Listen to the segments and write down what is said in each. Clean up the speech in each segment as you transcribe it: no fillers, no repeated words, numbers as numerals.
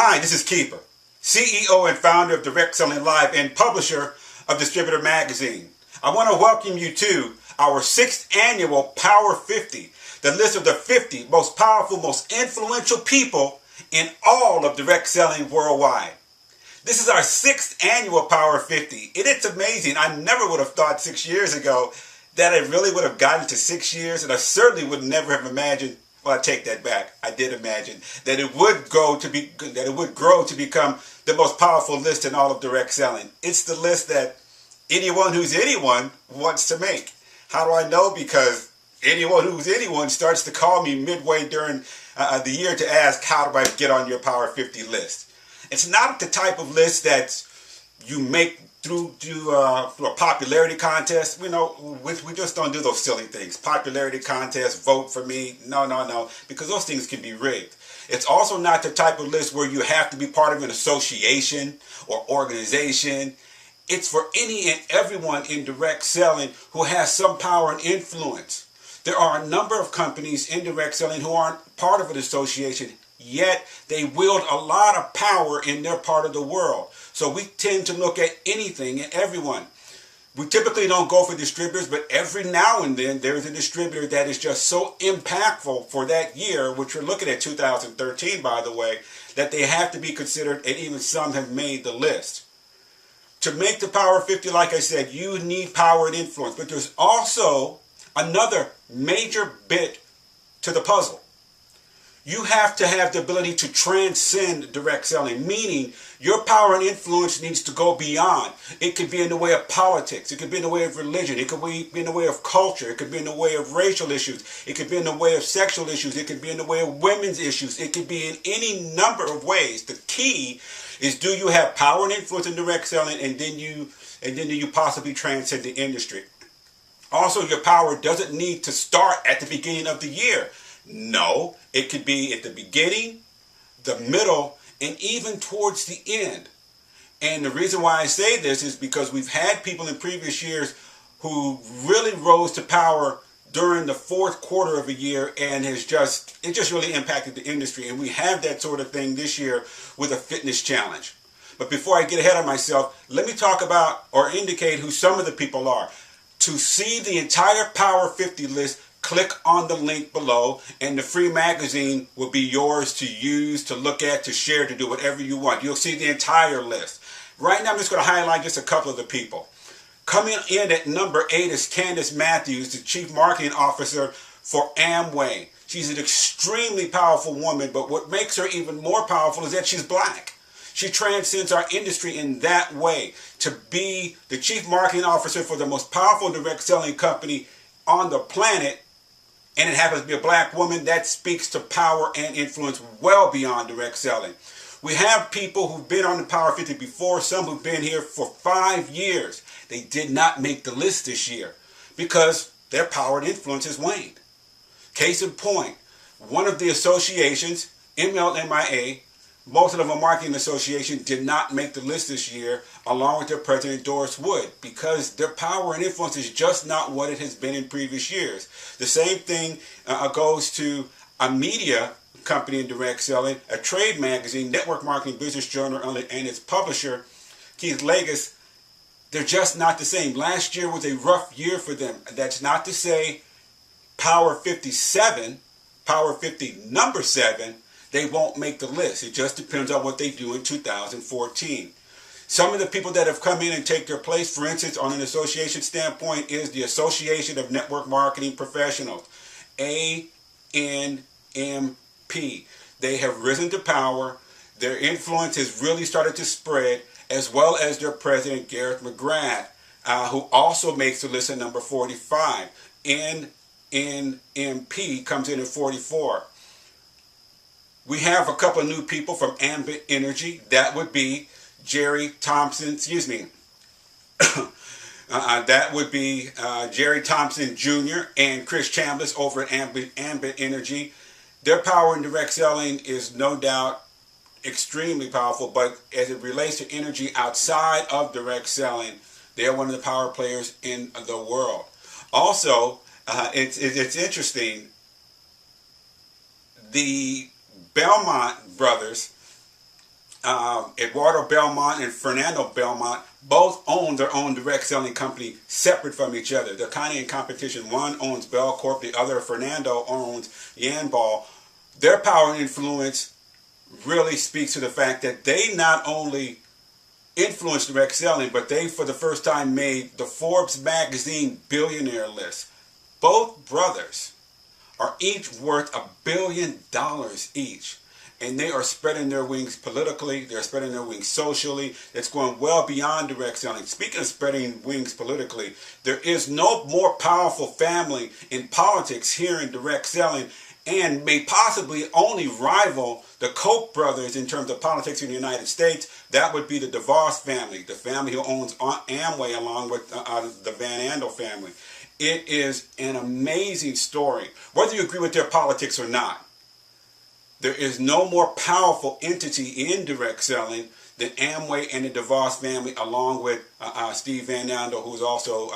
Hi, this is Keeper, CEO and founder of Direct Selling Live and publisher of Distributor magazine. I want to welcome you to our 6th annual Power 50, the list of the 50 most powerful, most influential people in all of direct selling worldwide. This is our 6th annual Power 50, and it's amazing. I never would have thought 6 years ago that I really would have gotten to 6 years, and I certainly would never have imagined. Well, I take that back. I did imagine that it would grow to become the most powerful list in all of direct selling. It's the list that anyone who's anyone wants to make. How do I know? Because anyone who's anyone starts to call me midway during the year to ask, how do I get on your Power 50 list? It's not the type of list that you make through a popularity contest. We just don't do those silly things. Popularity contest, vote for me. No, because those things can be rigged. It's also not the type of list where you have to be part of an association or organization. It's for any and everyone in direct selling who has some power and influence. There are a number of companies in direct selling who aren't part of an association, yet they wield a lot of power in their part of the world. So we tend to look at anything and everyone. We typically don't go for distributors, but every now and then there's a distributor that is just so impactful for that year, which we're looking at 2013, by the way, that they have to be considered, and even some have made the list. To make the Power 50, like I said, you need power and influence, but there's also another major bit to the puzzle. You have to have the ability to transcend direct selling, meaning your power and influence needs to go beyond. It could be in the way of politics. It could be in the way of religion. It could be in the way of culture. It could be in the way of racial issues. It could be in the way of sexual issues. It could be in the way of women's issues. It could be in any number of ways. The key is, do you have power and influence in direct selling, and then do you possibly transcend the industry? Also, your power doesn't need to start at the beginning of the year. No, it could be at the beginning, the middle, and even towards the end. And the reason why I say this is because we've had people in previous years who really rose to power during the fourth quarter of a year, and it just really impacted the industry. And we have that sort of thing this year with a fitness challenge. But before I get ahead of myself, let me talk about or indicate who some of the people are. To see the entire Power 50 list, click on the link below, and the free magazine will be yours to use, to look at, to share, to do whatever you want. You'll see the entire list. Right now, I'm just going to highlight just a couple of the people. Coming in at number 8 is Candace Matthews, the Chief Marketing Officer for Amway. She's an extremely powerful woman, but what makes her even more powerful is that she's black. She transcends our industry in that way. To be the Chief Marketing Officer for the most powerful direct selling company on the planet, and it happens to be a black woman, that speaks to power and influence well beyond direct selling. We have people who've been on the Power 50 before, some who've been here for 5 years. They did not make the list this year because their power and influence has waned. Case in point, one of the associations, MLMIA, most of them a marketing association, did not make the list this year, along with their president, Doris Wood, because their power and influence is just not what it has been in previous years. The same thing goes to a media company in direct selling, a trade magazine, Network Marketing Business Journal, and its publisher, Keith Legis. They're just not the same. Last year was a rough year for them. That's not to say Power 57, Power 50 number 7, they won't make the list. It just depends on what they do in 2014. Some of the people that have come in and take their place, for instance, on an association standpoint, is the Association of Network Marketing Professionals, ANMP. They have risen to power. Their influence has really started to spread, as well as their president, Gareth McGrath, who also makes the list at number 45. NMP comes in at 44. We have a couple of new people from Ambit Energy. That would be Jerry Thompson, that would be Jerry Thompson Jr. and Chris Chambliss over at Ambit Energy. Their power in direct selling is no doubt extremely powerful, but as it relates to energy outside of direct selling, they're one of the power players in the world. Also, it's interesting, the Belmont brothers Eduardo Belmont and Fernando Belmont both own their own direct selling company separate from each other. They're kind of in competition. One owns Bell Corp, the other, Fernando, owns Yanball. Their power and influence really speaks to the fact that they not only influence direct selling, but they for the first time made the Forbes magazine billionaire list. Both brothers are each worth $1 billion each. And they are spreading their wings politically. They're spreading their wings socially. It's going well beyond direct selling. Speaking of spreading wings politically, there is no more powerful family in politics here in direct selling, and may possibly only rival the Koch brothers in terms of politics in the United States. That would be the DeVos family, the family who owns Amway along with the Van Andel family. It is an amazing story, whether you agree with their politics or not. There is no more powerful entity in direct selling than Amway and the DeVos family, along with Steve Van Andel, who also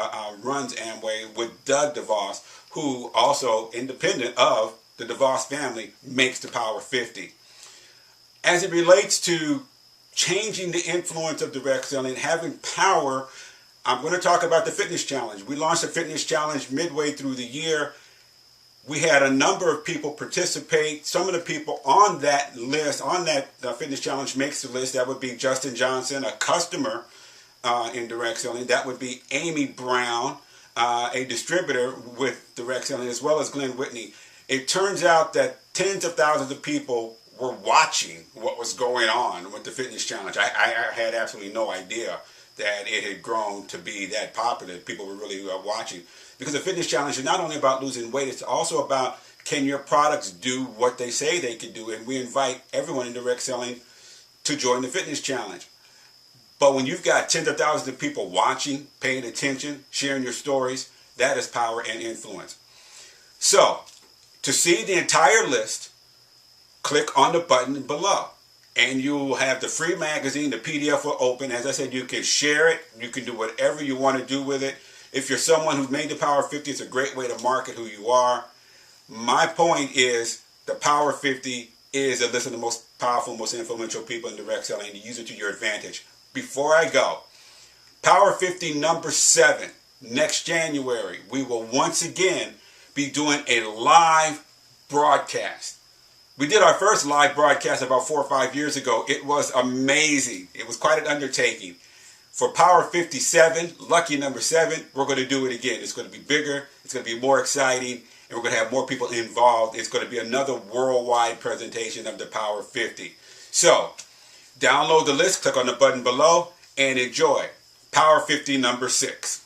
runs Amway, with Doug DeVos, who also, independent of the DeVos family, makes the Power 50. As it relates to changing the influence of direct selling, having power, I'm going to talk about the fitness challenge. We launched a fitness challenge midway through the year. We had a number of people participate. Some of the people on that list, on that fitness challenge makes the list. That would be Justin Johnson, a customer in direct selling. That would be Amy Brown, a distributor with direct selling, as well as Catran-Whitney. It turns out that tens of thousands of people were watching what was going on with the fitness challenge. I had absolutely no idea that it had grown to be that popular. People were really watching. Because the fitness challenge is not only about losing weight, it's also about, can your products do what they say they can do? And we invite everyone in direct selling to join the fitness challenge. But when you've got tens of thousands of people watching, paying attention, sharing your stories, that is power and influence. So, to see the entire list, click on the button below. And you'll have the free magazine. The PDF will open. As I said, you can share it. You can do whatever you want to do with it. If you're someone who's made the Power 50, it's a great way to market who you are. My point is, the Power 50 is a list of the most powerful, most influential people in direct selling, and you use it to your advantage. Before I go, Power 50 number 7, next January, we will once again be doing a live broadcast. We did our first live broadcast about 4 or 5 years ago. It was amazing. It was quite an undertaking. For Power 57, lucky number 7, we're going to do it again. It's going to be bigger, it's going to be more exciting, and we're going to have more people involved. It's going to be another worldwide presentation of the Power 50. So, download the list, click on the button below, and enjoy Power 50 number 6.